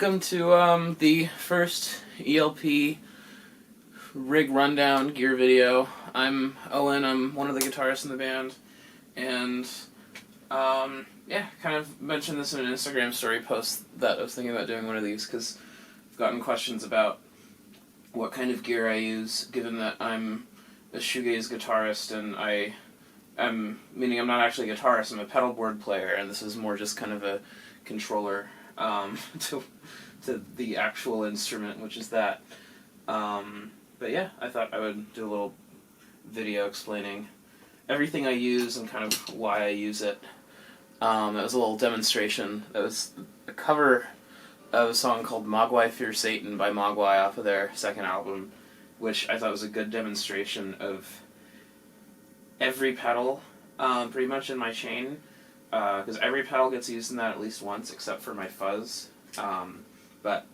welcome to the first ELP rig rundown gear video. I'm Owen, I'm one of the guitarists in the band, and yeah, kind of mentioned this in an Instagram story post that I was thinking about doing one of these because I've gotten questions about what kind of gear I use, given that I'm a shoegaze guitarist and meaning I'm not actually a guitarist, I'm a pedalboard player, and this is more just kind of a controller to the actual instrument, which is that. But yeah, I thought I would do a little video explaining everything I use and kind of why I use it. That was a little demonstration. That was a cover of a song called Mogwai Fear Satan by Mogwai off of their second album, which I thought was a good demonstration of every pedal pretty much in my chain, because every pedal gets used in that at least once except for my fuzz. But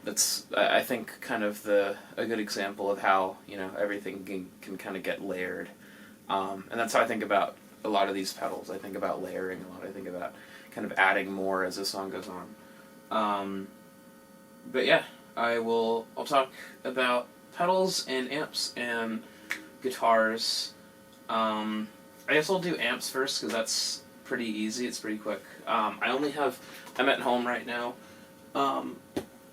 that's, I think, kind of a good example of how, you know, everything can kind of get layered. And that's how I think about a lot of these pedals. I think about layering a lot. I think about kind of adding more as the song goes on. But yeah, I'll talk about pedals and amps and guitars. I guess I'll do amps first because that's pretty easy. It's pretty quick. I'm at home right now,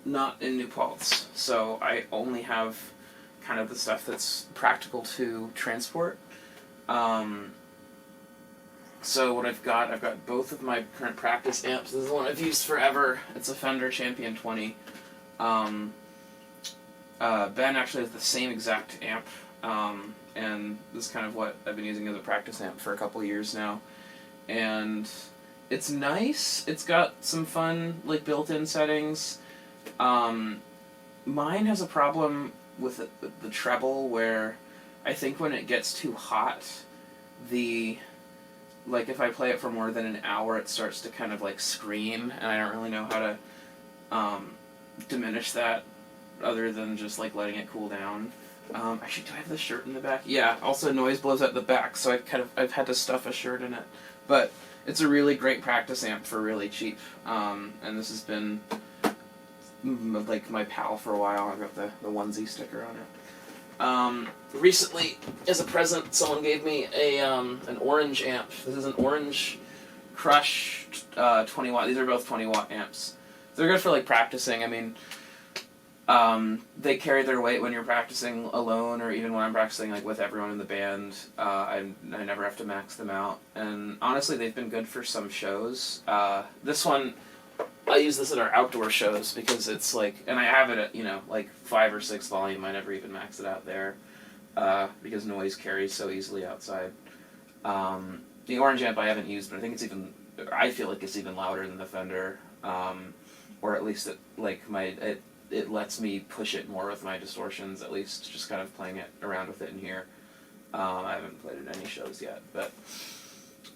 not in New Paltz, so I only have kind of the stuff that's practical to transport. So what I've got both of my current practice amps. This is the one I've used forever. It's a Fender Champion 20. Ben actually has the same exact amp, and this is kind of what I've been using as a practice amp for a couple of years now. And it's nice. It's got some fun, like, built-in settings. Mine has a problem with the treble where I think when it gets too hot, like, if I play it for more than an hour, it starts to kind of, like, scream, and I don't really know how to diminish that other than just, like, letting it cool down. Actually, do I have the shirt in the back? Yeah, also noise blows out the back, so I've had to stuff a shirt in it. But it's a really great practice amp for really cheap, and this has been, like, my pal for a while. I've got the onesie sticker on it. Recently, as a present, someone gave me an orange amp. This is an Orange Crush 20 watt. These are both 20 watt amps. They're good for, like, practicing. I mean, they carry their weight when you're practicing alone, or even when I'm practicing, like, with everyone in the band. I never have to max them out, and honestly, they've been good for some shows. This one, I use this at our outdoor shows because it's like, and I have it at, you know, like 5 or 6 volume. I never even max it out there because noise carries so easily outside. The orange amp I haven't used, but I think I feel like it's even louder than the Fender, or at least it lets me push it more with my distortions, at least just kind of playing it around with it in here. I haven't played it at any shows yet, but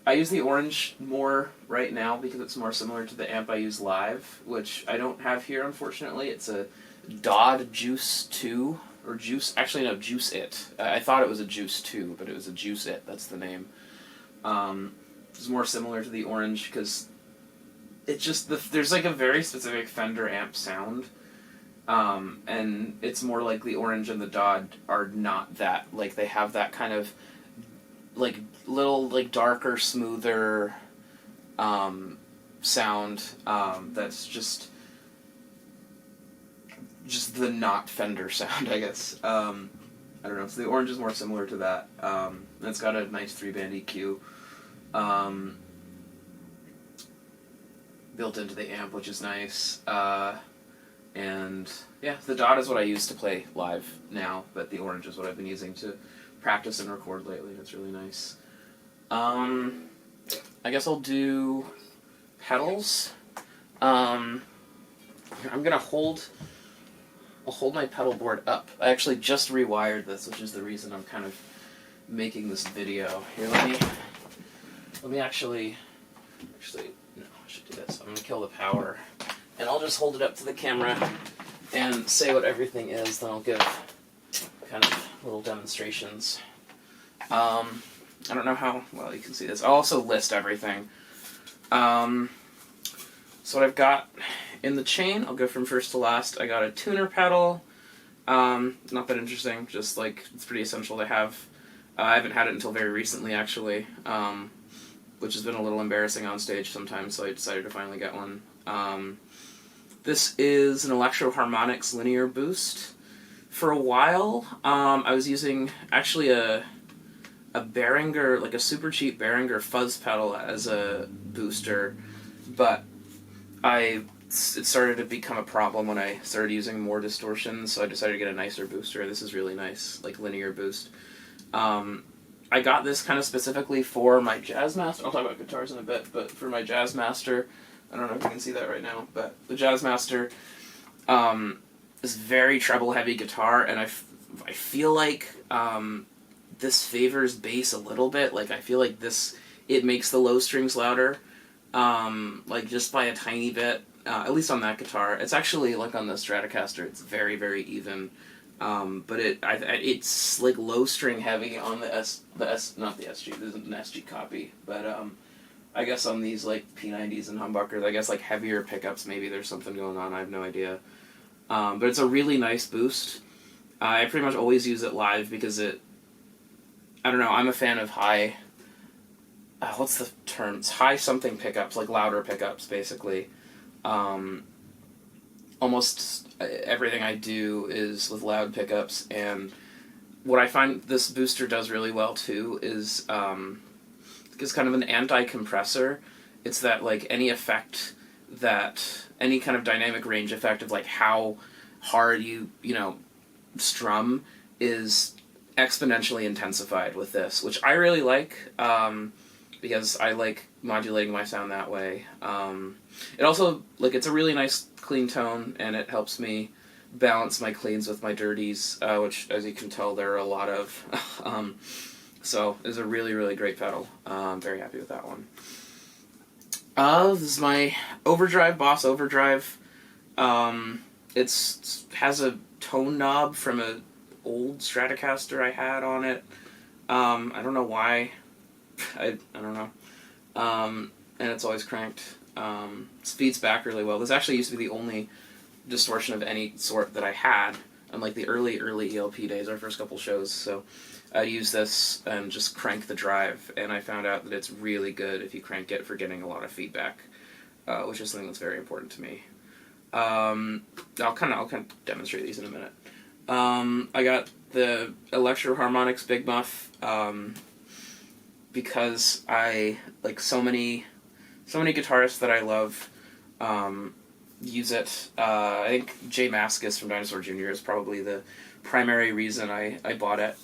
I use the orange more right now because it's more similar to the amp I use live, which I don't have here, unfortunately. It's a Dodd Juice 2, or Juice It. I thought it was a Juice 2, but it was a Juice It, that's the name. It's more similar to the orange because it's just, there's like a very specific Fender amp sound. And it's more like the orange and the Dodd are not that. Like, they have that kind of, like, little, like, darker, smoother sound that's just the not Fender sound, I guess. I don't know. So the orange is more similar to that. And it's got a nice 3-band EQ built into the amp, which is nice. And yeah, the Dodd is what I use to play live now, but the orange is what I've been using to practice and record lately. It's really nice. I guess I'll do pedals. I'll hold my pedal board up. I actually just rewired this, which is the reason I'm kind of making this video. Here, let me actually, no, I should do this. I'm going to kill the power, and I'll just hold it up to the camera and say what everything is, then I'll give kind of little demonstrations. I don't know how well you can see this. I'll also list everything. So what I've got in the chain, I'll go from first to last. I got a tuner pedal. Not that interesting, just like it's pretty essential to have. I haven't had it until very recently, actually, which has been a little embarrassing on stage sometimes, so I decided to finally get one. This is an Electro-Harmonix linear boost. For a while, I was using actually a Behringer, like a super cheap Behringer fuzz pedal as a booster, but it started to become a problem when I started using more distortion, so I decided to get a nicer booster. This is really nice, like linear boost. I got this kind of specifically for my Jazzmaster. I'll talk about guitars in a bit, but for my Jazzmaster, I don't know if you can see that right now, but the Jazzmaster is very treble-heavy guitar, and I feel like this favors bass a little bit. Like, I feel like it makes the low strings louder, like just by a tiny bit. At least on that guitar. It's actually, like on the Stratocaster, it's very, very even. But it's like low string heavy on not the SG, this isn't an SG copy, but I guess on these like P90s and humbuckers, I guess like heavier pickups, maybe there's something going on, I have no idea. But it's a really nice boost. I pretty much always use it live because I don't know, I'm a fan of high, what's the term? It's high something pickups, like louder pickups, basically. Almost everything I do is with loud pickups, and what I find this booster does really well too is it's kind of an anti-compressor. It's that like any kind of dynamic range effect of like how hard you strum is exponentially intensified with this, which I really like, because I like modulating my sound that way. It also, like, it's a really nice clean tone, and it helps me balance my cleans with my dirties, which, as you can tell, there are a lot of. So it's a really, really great pedal. I'm very happy with that one. This is my Overdrive, Boss Overdrive. It has a tone knob from an old Stratocaster I had on it. I don't know why. I don't know. And it's always cranked. Speeds back really well. This actually used to be the only distortion of any sort that I had on like the early ELP days, our first couple shows. So I use this and just crank the drive, and I found out that it's really good if you crank it for getting a lot of feedback, which is something that's very important to me. I'll kind of demonstrate these in a minute. I got the Electro-Harmonix Big Muff because I like so many guitarists that I love use it. I think Jay Mascis from Dinosaur Jr. is probably the primary reason I bought it.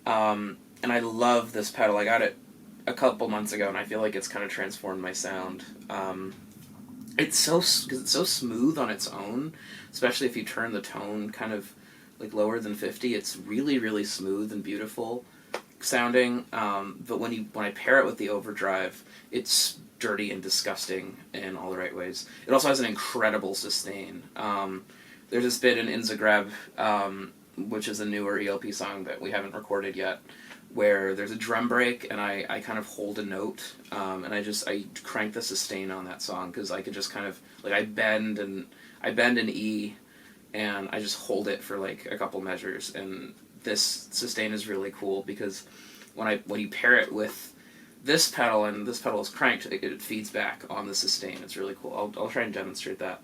And I love this pedal. I got it a couple months ago, and I feel like it's kind of transformed my sound. It's so smooth on its own, especially if you turn the tone kind of like lower than 50. It's really, really smooth and beautiful sounding. But when I pair it with the overdrive, it's dirty and disgusting in all the right ways. It also has an incredible sustain. There's this bit in Inzagreb, which is a newer ELP song that we haven't recorded yet, where there's a drum break and I kind of hold a note, and I crank the sustain on that song because I could just kind of like I bend an E, and I just hold it for like a couple measures, and this sustain is really cool because when you pair it with this pedal and this pedal is cranked, it feeds back on the sustain. It's really cool. I'll try and demonstrate that.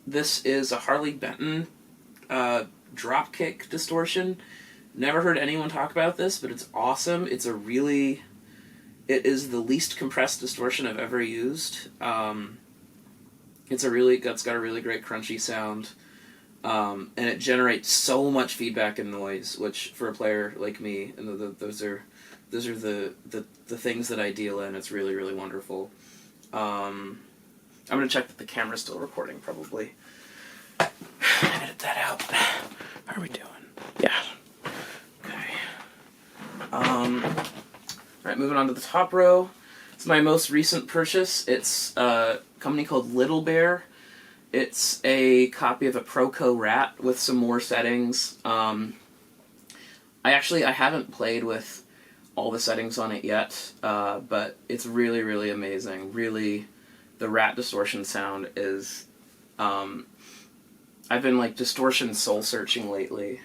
This is a Harley Benton dropkick distortion. Never heard anyone talk about this, but it's awesome. It is the least compressed distortion I've ever used. It's got a really great crunchy sound, and it generates so much feedback and noise, which for a player like me, and those are the things that I deal in. It's really, really wonderful. I'm gonna check that the camera's still recording, probably. Edit that out. How are we doing? Yeah. Okay. Alright, moving on to the top row. It's my most recent purchase. It's a company called Little Bear. It's a copy of a Proco Rat with some more settings. I haven't played with all the settings on it yet, but it's really, really amazing. Really, the rat distortion sound is, I've been like distortion soul searching lately,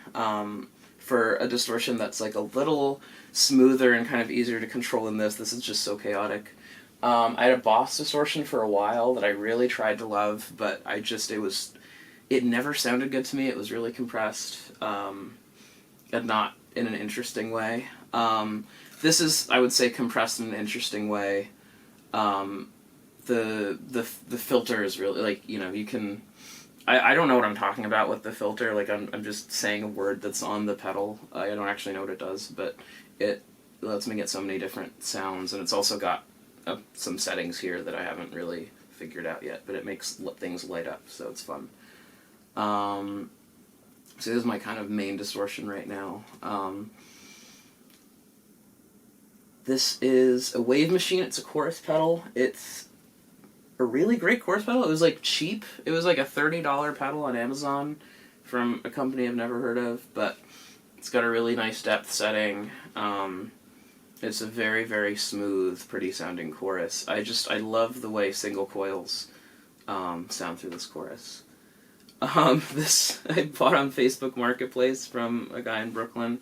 for a distortion that's like a little smoother and kind of easier to control than this. This is just so chaotic. I had a Boss distortion for a while that I really tried to love, but it never sounded good to me. It was really compressed, and not in an interesting way. This is, I would say, compressed in an interesting way. The filter is really, like, you know, you can... I don't know what I'm talking about with the filter. Like, I'm just saying a word that's on the pedal. I don't actually know what it does, but it lets me get so many different sounds, and it's also got some settings here that I haven't really figured out yet, but it makes things light up, so it's fun. So this is my kind of main distortion right now. This is a Wave Machine. It's a chorus pedal. It's a really great chorus pedal. It was like cheap. It was like a $30 pedal on Amazon from a company I've never heard of, but it's got a really nice depth setting. It's a very, very smooth, pretty sounding chorus. I love the way single coils sound through this chorus. This I bought on Facebook Marketplace from a guy in Brooklyn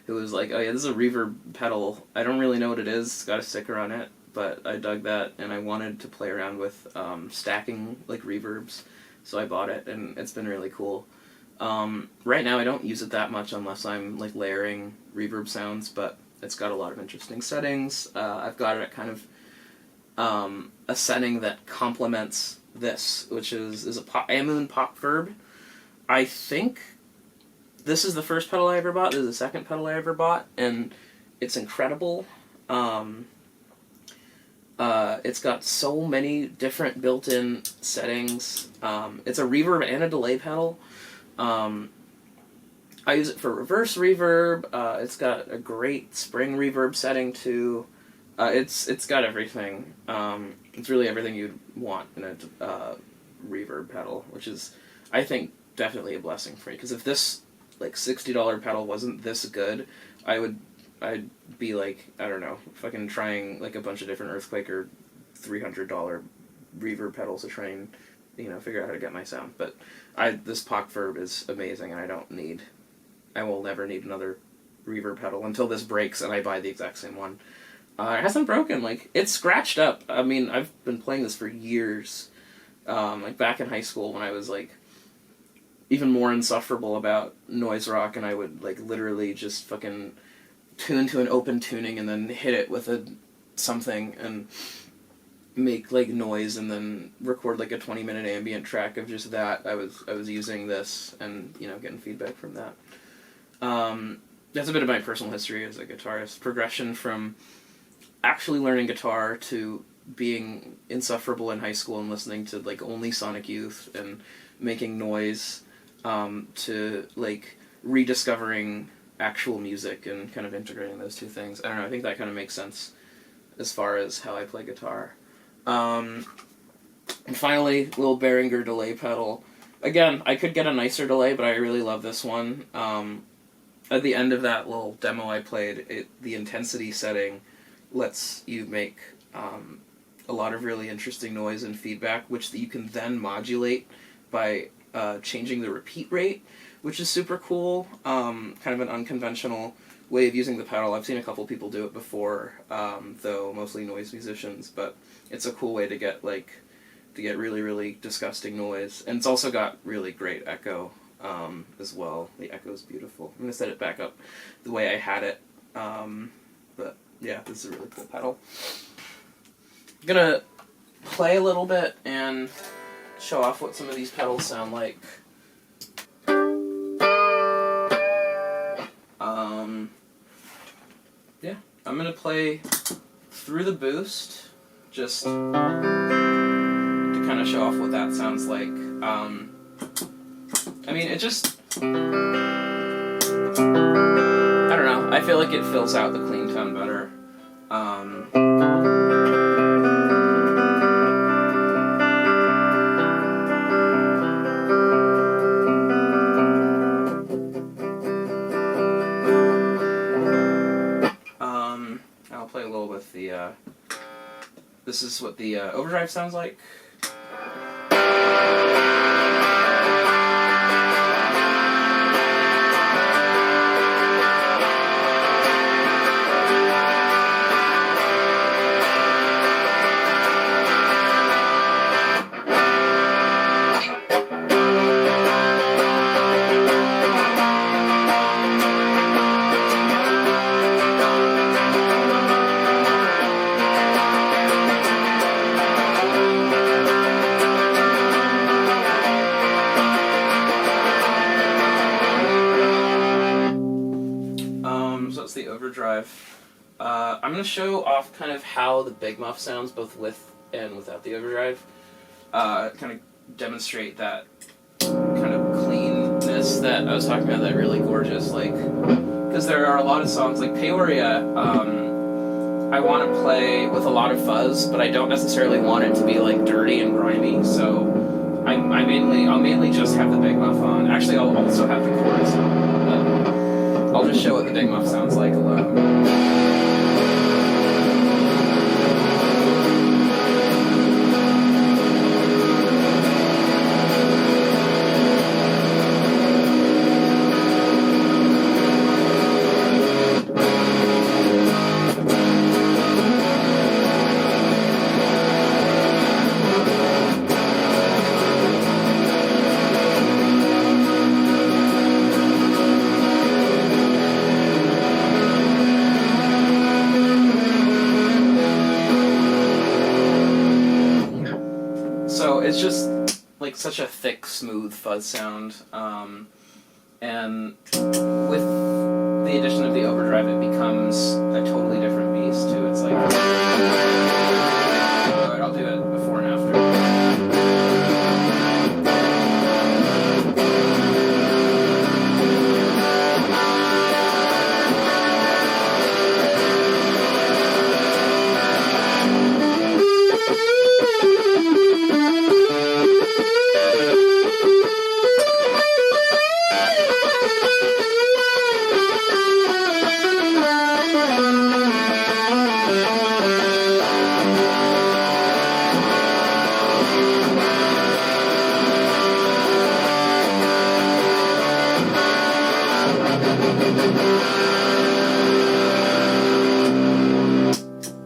who was like, oh yeah, this is a reverb pedal. I don't really know what it is. It's got a sticker on it, but I dug that, and I wanted to play around with stacking like reverbs, so I bought it, and it's been really cool. Right now I don't use it that much unless I'm like layering reverb sounds, but it's got a lot of interesting settings. I've got it at kind of a setting that complements this, which is a Amoon pop verb. I think this is the first pedal I ever bought. This is the second pedal I ever bought, and it's incredible. It's got so many different built-in settings. It's a reverb and a delay pedal. I use it for reverse reverb. It's got a great spring reverb setting too. It's got everything. It's really everything you'd want in a reverb pedal, which is, I think, definitely a blessing for me. Because if this like $60 pedal wasn't this good, I'd be like, I don't know, fucking trying like a bunch of different Earthquake or $300 reverb pedals to try and, you know, figure out how to get my sound. But this Pock Verb is amazing, and I will never need another reverb pedal until this breaks and I buy the exact same one. It hasn't broken. Like, it's scratched up. I mean, I've been playing this for years. Like back in high school when I was like even more insufferable about noise rock, and I would like literally just fucking tune to an open tuning and then hit it with something and make like noise and then record like a 20-minute ambient track of just that. I was using this and, you know, getting feedback from that. That's a bit of my personal history as a guitarist. Progression from actually learning guitar to being insufferable in high school and listening to like only Sonic Youth and making noise, to like rediscovering actual music and kind of integrating those two things. I don't know, I think that kind of makes sense as far as how I play guitar. And finally, little Behringer delay pedal. Again, I could get a nicer delay, but I really love this one. At the end of that little demo I played, the intensity setting lets you make a lot of really interesting noise and feedback, which you can then modulate by changing the repeat rate, which is super cool. Kind of an unconventional way of using the pedal. I've seen a couple people do it before, though mostly noise musicians, but it's a cool way to get really, really disgusting noise. And it's also got really great echo as well. The echo is beautiful. I'm going to set it back up the way I had it. But yeah, this is a really cool pedal. I'm going to play a little bit and show off what some of these pedals sound like. Yeah, I'm going to play through the boost, just to kind of show off what that sounds like. I mean, it just... I don't know, I feel like it fills out the clean tone better. I'll play a little with the this is what the overdrive sounds like. So that's the overdrive. I'm going to show off kind of how the big muff sounds both with and without the overdrive. Kind of demonstrate that kind of cleanness that I was talking about, that really gorgeous, like, because there are a lot of songs like Peoria, I want to play with a lot of fuzz, but I don't necessarily want it to be like dirty and grimy, so I'll mainly just have the big muff on. Actually, I'll also have the chorus on, but I'll just show what the big muff sounds like alone. So it's just like such a thick, smooth fuzz sound, and with the addition of the overdrive, it becomes a totally different beast too. It's like, alright, I'll do it before and after.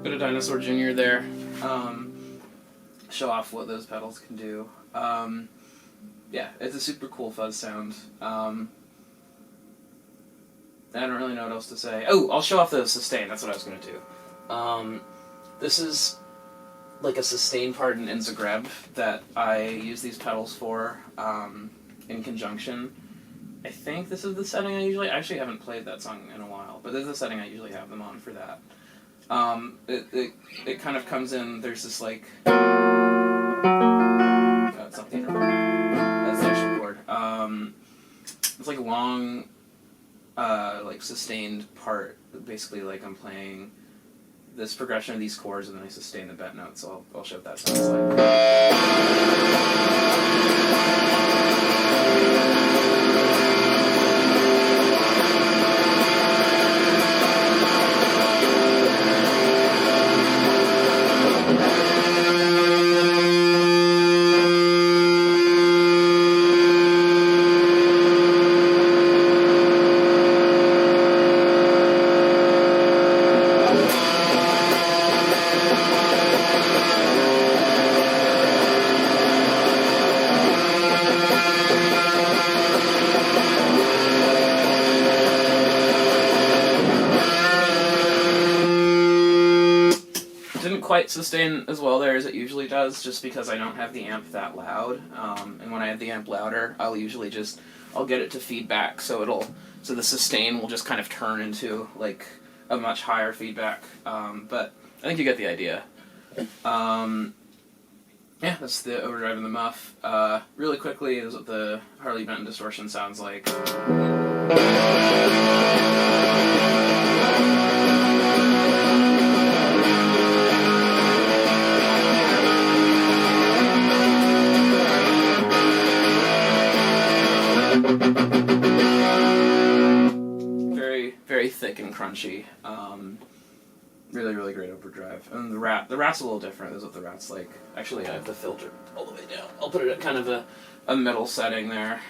Bit of Dinosaur Jr. there. Show off what those pedals can do. Yeah, it's a super cool fuzz sound. I don't really know what else to say. Oh, I'll show off the sustain. That's what I was going to do. This is like a sustain part in Zagreb that I use these pedals for in conjunction. I think this is the setting I actually haven't played that song in a while, but this is the setting I usually have them on for that. It kind of comes in, there's this like, oh, it's not the interval. That's the actual chord. It's like a long, like sustained part, basically like I'm playing this progression of these chords and then I sustain the bet note, so I'll show what that sounds like. Didn't quite sustain as well there as it usually does, just because I don't have the amp that loud. And when I have the amp louder, I'll get it to feedback, so the sustain will just kind of turn into like a much higher feedback. But I think you get the idea. Yeah, that's the overdrive and the muff. Really quickly, this is what the Harley Benton distortion sounds like. Very, very thick and crunchy. Really, really great overdrive. And the Rat's a little different. This is what the Rat's like. Actually, I have the filter all the way down. I'll put it at kind of a middle setting there.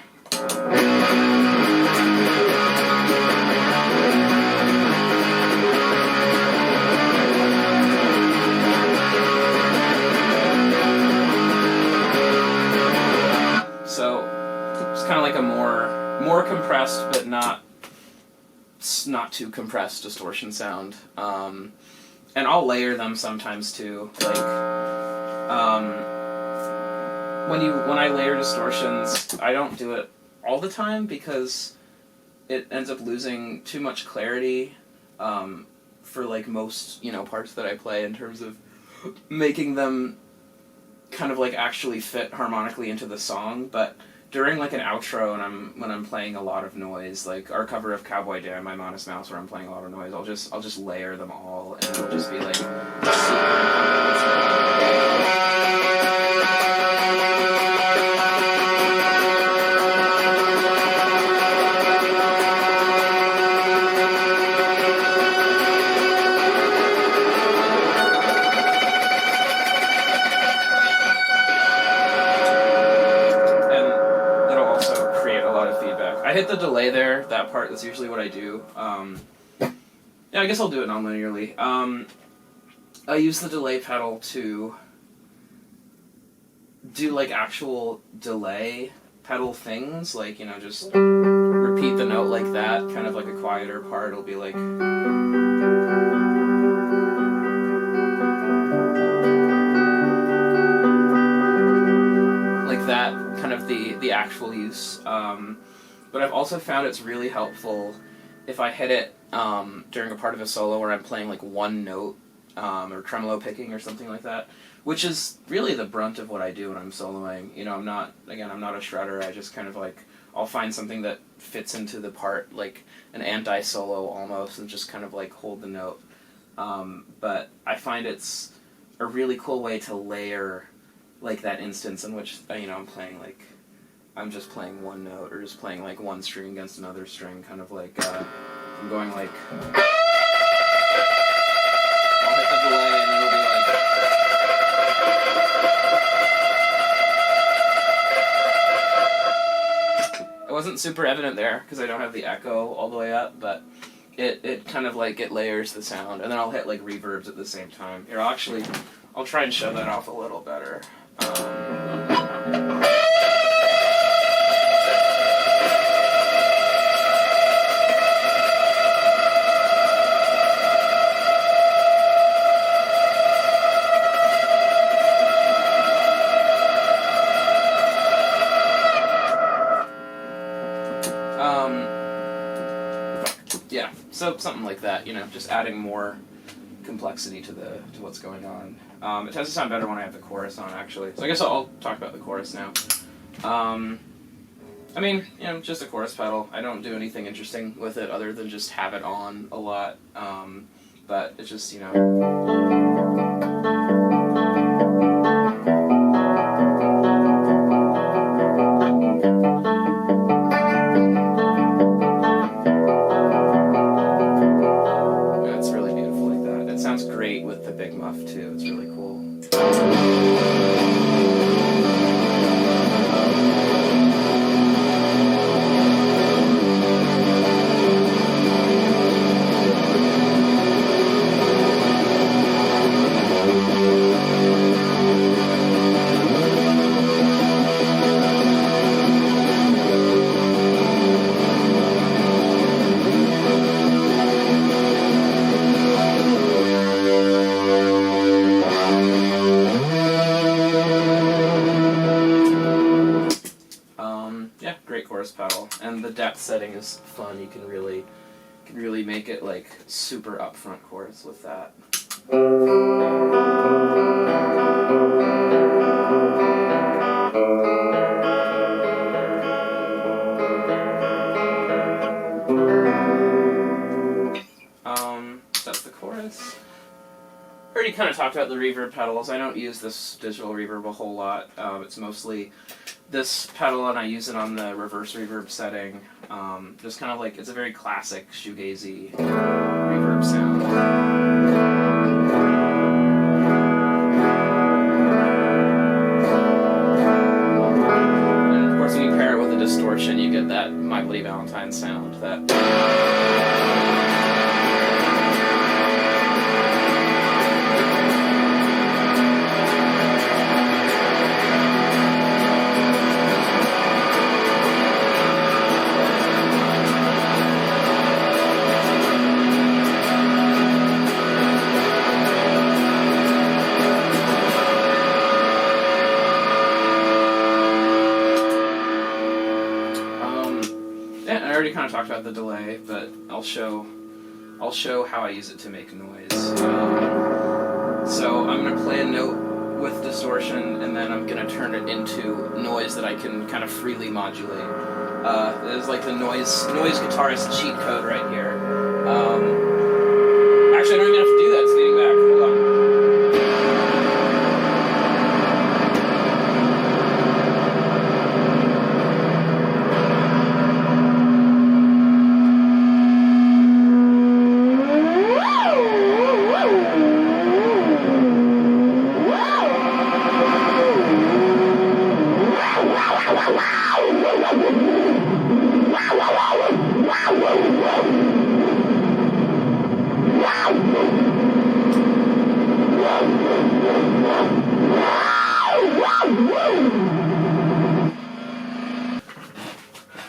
So it's kind of like a more compressed, but not too compressed distortion sound. And I'll layer them sometimes too. Like when I layer distortions, I don't do it all the time because it ends up losing too much clarity for like most parts that I play in terms of making them kind of like actually fit harmonically into the song. But during like an outro and when I'm playing a lot of noise, like our cover of Cowboy Dan by Modest Mouse where I'm playing a lot of noise, I'll just layer them all and it'll just be like I hit the delay there, that part, that's usually what I do. Yeah, I guess I'll do it non-linearly. I use the delay pedal to do like actual delay pedal things, like, just repeat the note like that, kind of like a quieter part, it'll be like... like that, kind of the actual use. But I've also found it's really helpful if I hit it during a part of a solo where I'm playing like one note or tremolo picking or something like that, which is really the brunt of what I do when I'm soloing. I'm not a shredder. I just kind of like, I'll find something that fits into the part, like an anti-solo almost, and just kind of like hold the note. But I find it's a really cool way to layer like that instance in which I'm playing like, I'm just playing one note or just playing like one string against another string, kind of like I'm going like I'll hit the delay and it'll be like, it wasn't super evident there because I don't have the echo all the way up, but it kind of like it layers the sound, and then I'll hit like reverbs at the same time. Here, I'll try and show that off a little better. Yeah, so something like that, just adding more complexity to what's going on. It tends to sound better when I have the chorus on, actually. So I guess I'll talk about the chorus now. I mean, just a chorus pedal. I don't do anything interesting with it other than just have it on a lot. But it's just, it's really beautiful like that. It sounds great with the big muff, too. It's really cool. Yeah, great chorus pedal, and the depth setting is fun. You can really make it like super upfront chorus with that. That's the chorus. Already kind of talked about the reverb pedals. I don't use this digital reverb a whole lot. It's mostly this pedal, and I use it on the reverse reverb setting. Just kind of like, it's a very classic shoegazy reverb sound. love that. I already kind of talked about the delay, but I'll show how I use it to make noise. So I'm going to play a note with distortion, and then I'm going to turn it into noise that I can kind of freely modulate. There's like the noise guitarist cheat code right here. Actually, I don't even have to do that. It's getting back. Hold on.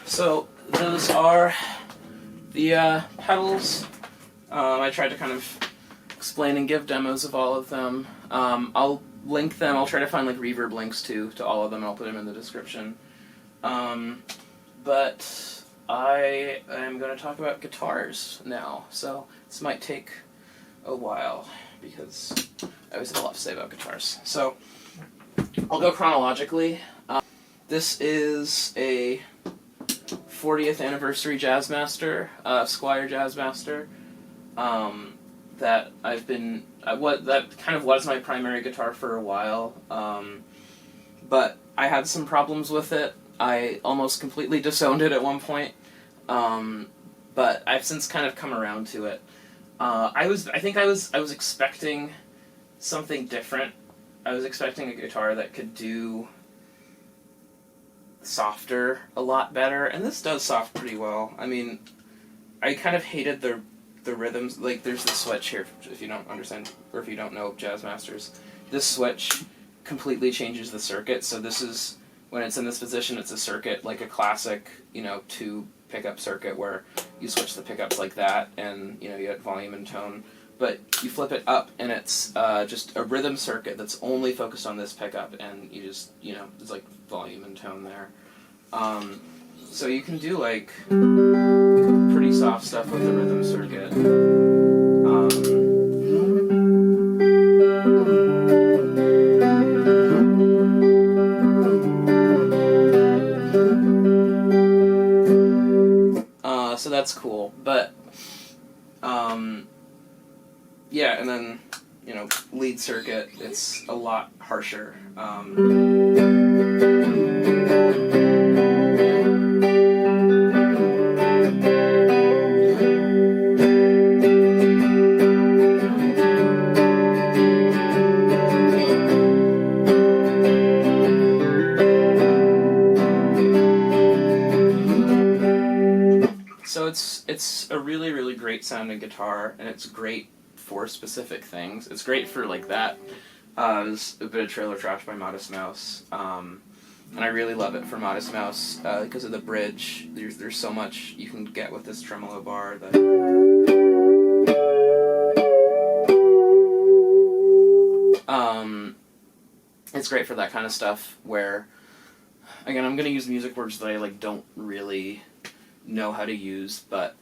So those are the pedals. I tried to kind of explain and give demos of all of them. I'll link them. I'll try to find like reverb links to all of them. I'll put them in the description. But I am going to talk about guitars now. So this might take a while because I always have a lot to say about guitars. So I'll go chronologically. This is a 40th anniversary Jazzmaster, Squire Jazzmaster, that I've been, that kind of was my primary guitar for a while, but I had some problems with it. I almost completely disowned it at one point, but I've since kind of come around to it. I was expecting something different. I was expecting a guitar that could do softer a lot better, and this does soft pretty well. I mean, I kind of hated the rhythms. Like, there's the switch here, if you don't understand, or if you don't know Jazzmasters. This switch completely changes the circuit, so this is, when it's in this position, it's a circuit, like a classic, 2 pickup circuit where you switch the pickups like that, and, you get volume and tone. But you flip it up, and it's just a rhythm circuit that's only focused on this pickup, and you just, there's like volume and tone there. So you can do like pretty soft stuff with the rhythm circuit. So that's cool, but yeah, and then, lead circuit, it's a lot harsher. So it's a really, really great sounding guitar, and it's great for specific things. It's great for like that. There's a bit of Trailer Trash by Modest Mouse, and I really love it for Modest Mouse because of the bridge. There's so much you can get with this tremolo bar that. It's great for that kind of stuff where, again, I'm gonna use music words that I don't really know how to use, but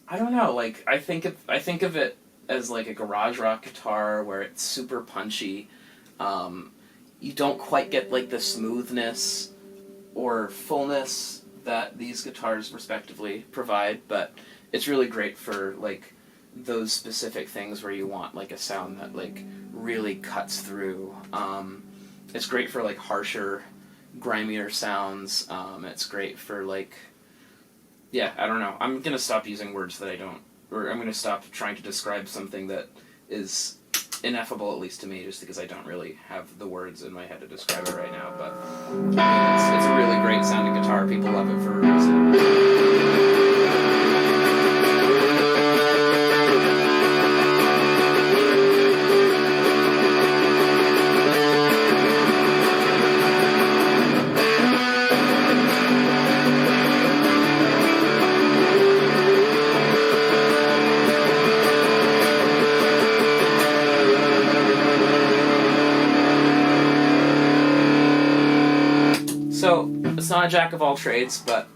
I don't know, I think of it as like a garage rock guitar where it's super punchy. You don't quite get like the smoothness or fullness that these guitars respectively provide, but it's really great for like those specific things where you want like a sound that like really cuts through. It's great for like harsher, grimier sounds. It's great for like, yeah, I don't know. I'm going to stop using words that I don't, or I'm going to stop trying to describe something that is ineffable, at least to me, just because I don't really have the words in my head to describe it right now. But I mean, it's a really great sounding guitar. People love it for a reason. not a jack of all trades, but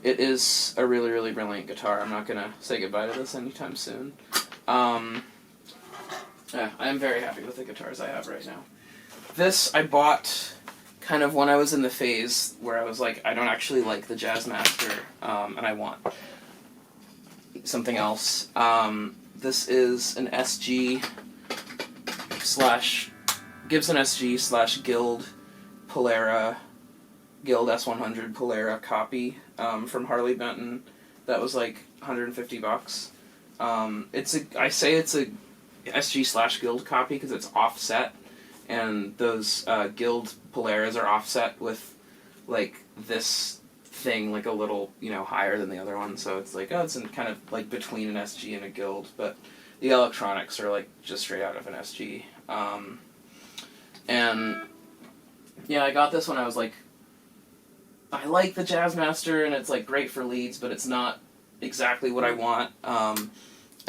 it is a really, really brilliant guitar. I'm not going to say goodbye to this anytime soon. Yeah, I'm very happy with the guitars I have right now. This I bought kind of when I was in the phase where I was like, I don't actually like the Jazzmaster, and I want something else. This is an SG / Gibson SG / Guild Polara, Guild S100 Polara copy from Harley Benton. That was like $150. I say it's a SG / Guild copy because it's offset, and those Guild Polaras are offset with like this thing, like a little, higher than the other one, so it's like, oh, it's in kind of like between an SG and a Guild, but the electronics are like just straight out of an SG. And yeah, I got this when I was like, I like the Jazzmaster and it's like great for leads, but it's not exactly what I want. And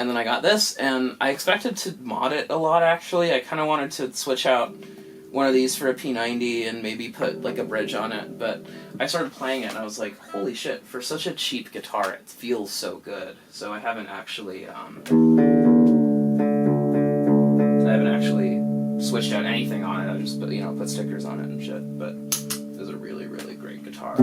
then I got this, and I expected to mod it a lot, actually. I kind of wanted to switch out one of these for a P90 and maybe put like a bridge on it, but I started playing it and I was like, holy shit, for such a cheap guitar, it feels so good. So I haven't actually switched out anything on it. I just put stickers on it and shit, but it was a really, really great guitar.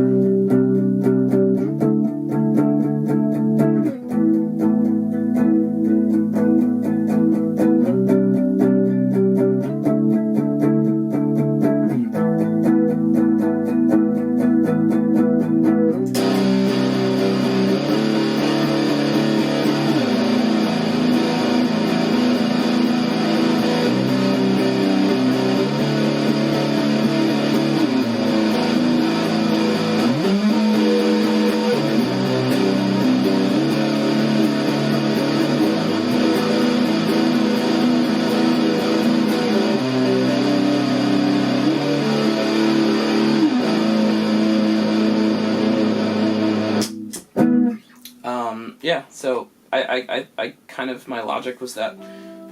Yeah, so I kind of, my logic was that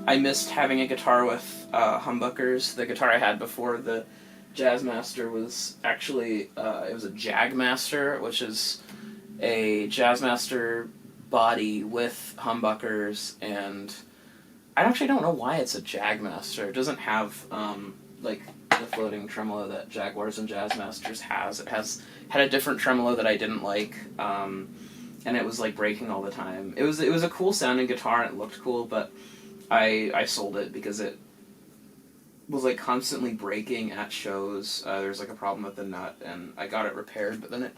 I missed having a guitar with humbuckers. The guitar I had before the Jazzmaster was actually, it was a Jagmaster, which is a Jazzmaster body with humbuckers, and I actually don't know why it's a Jagmaster. It doesn't have, like, the floating tremolo that Jaguars and Jazzmasters has. It had a different tremolo that I didn't like, and it was like breaking all the time. It was a cool sounding guitar and it looked cool, but I sold it because it was like constantly breaking at shows. There was like a problem with the nut, and I got it repaired, but then it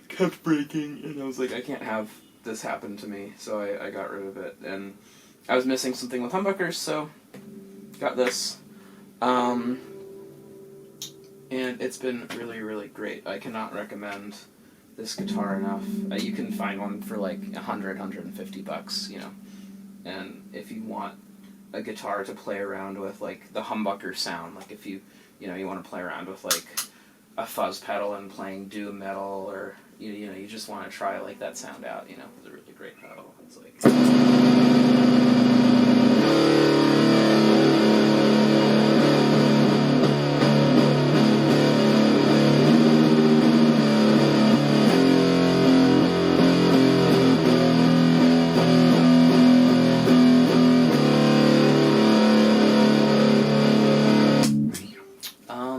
kept breaking, and I was like, I can't have this happen to me, so I got rid of it. And I was missing something with humbuckers, so got this. And it's been really, really great. I cannot recommend this guitar enough. You can find one for like $150, and if you want a guitar to play around with, like the humbucker sound, like if you want to play around with like a fuzz pedal and playing doom metal, or you just want to try like that sound out, it's a really great pedal. It's like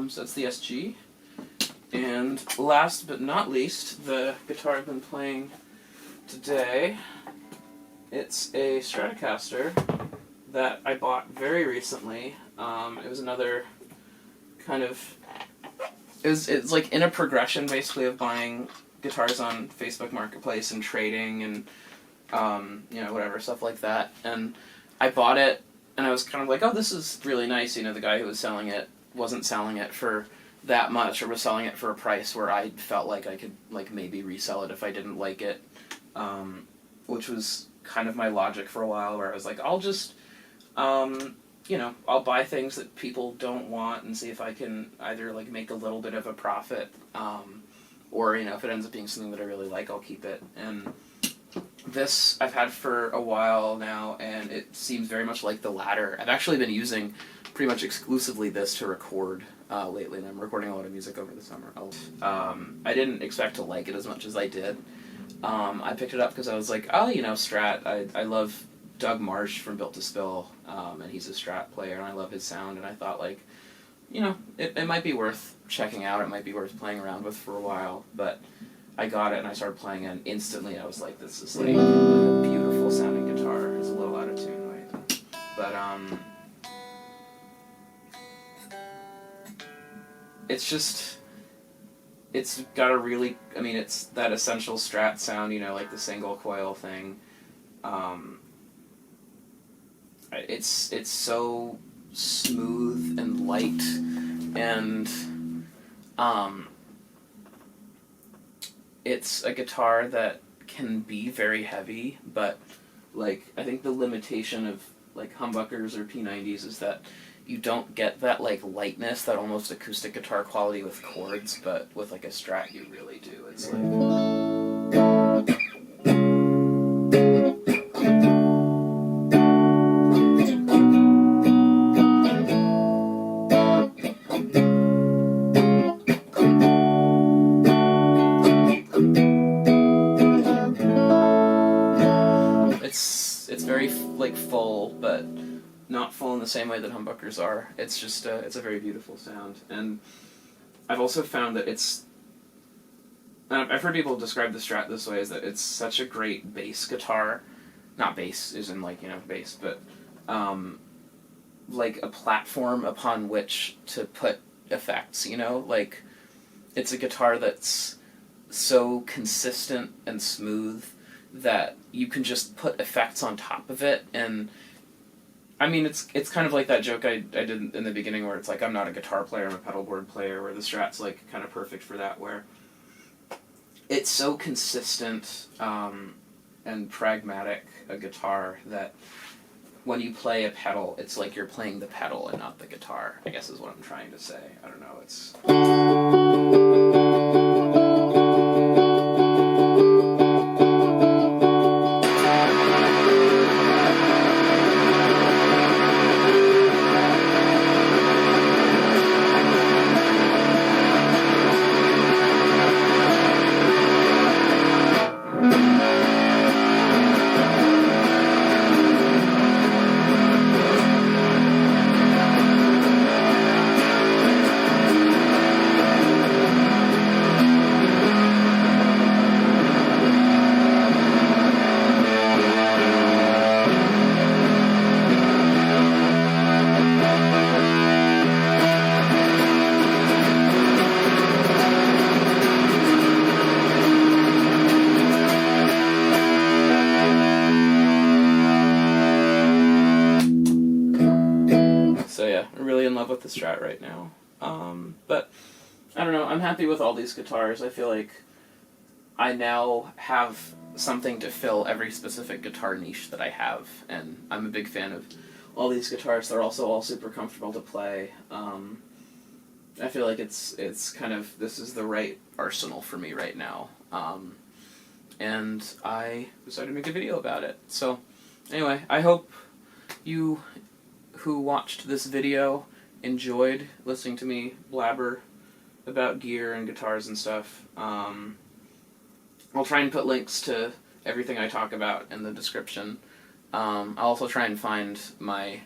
so that's the SG. And last but not least, the guitar I've been playing today, it's a Stratocaster that I bought very recently. It was another kind of, it's like in a progression basically of buying guitars on Facebook Marketplace and trading and whatever, stuff like that. And I bought it and I was kind of like, oh, this is really nice. The guy who was selling it wasn't selling it for that much, or was selling it for a price where I felt like I could like maybe resell it if I didn't like it, which was kind of my logic for a while, where I was like, I'll just I'll buy things that people don't want and see if I can either like make a little bit of a profit, or if it ends up being something that I really like, I'll keep it. And This I've had for a while now, and it seems very much like the latter. I've actually been using pretty much exclusively this to record lately, and I'm recording a lot of music over the summer. I didn't expect to like it as much as I did. I picked it up because I was like, oh, you know, Strat. I love Doug Marsh from Built to Spill, and he's a Strat player, and I love his sound, and I thought, like, you know, it might be worth checking out, it might be worth playing around with for a while, but I got it and I started playing it, and instantly I was like, this is like a beautiful sounding guitar. It's a little out of tune, right? But it's just, it's got a really, I mean, it's that essential Strat sound, you know, like the single coil thing. It's so smooth and light, and it's a guitar that can be very heavy, but like I think the limitation of like humbuckers or P90s is that you don't get that like lightness, that almost acoustic guitar quality with chords, but with like a Strat you really do. It's like it's very like full, but not full in the same way that humbuckers are. It's just it's a very beautiful sound, and I've also found that I've heard people describe the Strat this way, is that it's such a great bass guitar. Not bass as in like, you know, bass, but like a platform upon which to put effects, you know? Like, it's a guitar that's so consistent and smooth that you can just put effects on top of it, and I mean, it's kind of like that joke I did in the beginning where it's like, I'm not a guitar player, I'm a pedalboard player, where the Strat's like kind of perfect for that, where it's so consistent and pragmatic a guitar that when you play a pedal, it's like you're playing the pedal and not the guitar, I guess is what I'm trying to say. I don't know, it's... So yeah, I'm really in love with the Strat right now. But I don't know, I'm happy with all these guitars. I feel like I now have something to fill every specific guitar niche that I have, and I'm a big fan of all these guitars. They're also all super comfortable to play. I feel like it's kind of, this is the right arsenal for me right now. And I decided to make a video about it. So anyway, I hope you who watched this video enjoyed listening to me blabber about gear and guitars and stuff. I'll try and put links to everything I talk about in the description. I'll also try and find my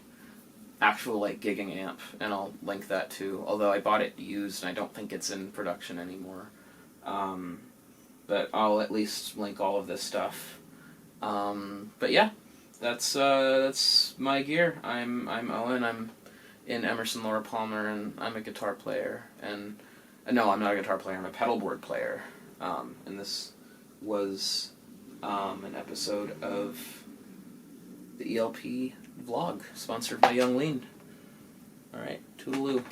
actual like gigging amp, and I'll link that too, although I bought it used and I don't think it's in production anymore. But I'll at least link all of this stuff. But yeah, that's my gear. I'm Owen. I'm in Emerson Laura Palmer, and I'm a guitar player. And no, I'm not a guitar player. I'm a pedalboard player. And this was an episode of the ELP vlog, sponsored by Young Lean. All right, toodaloo.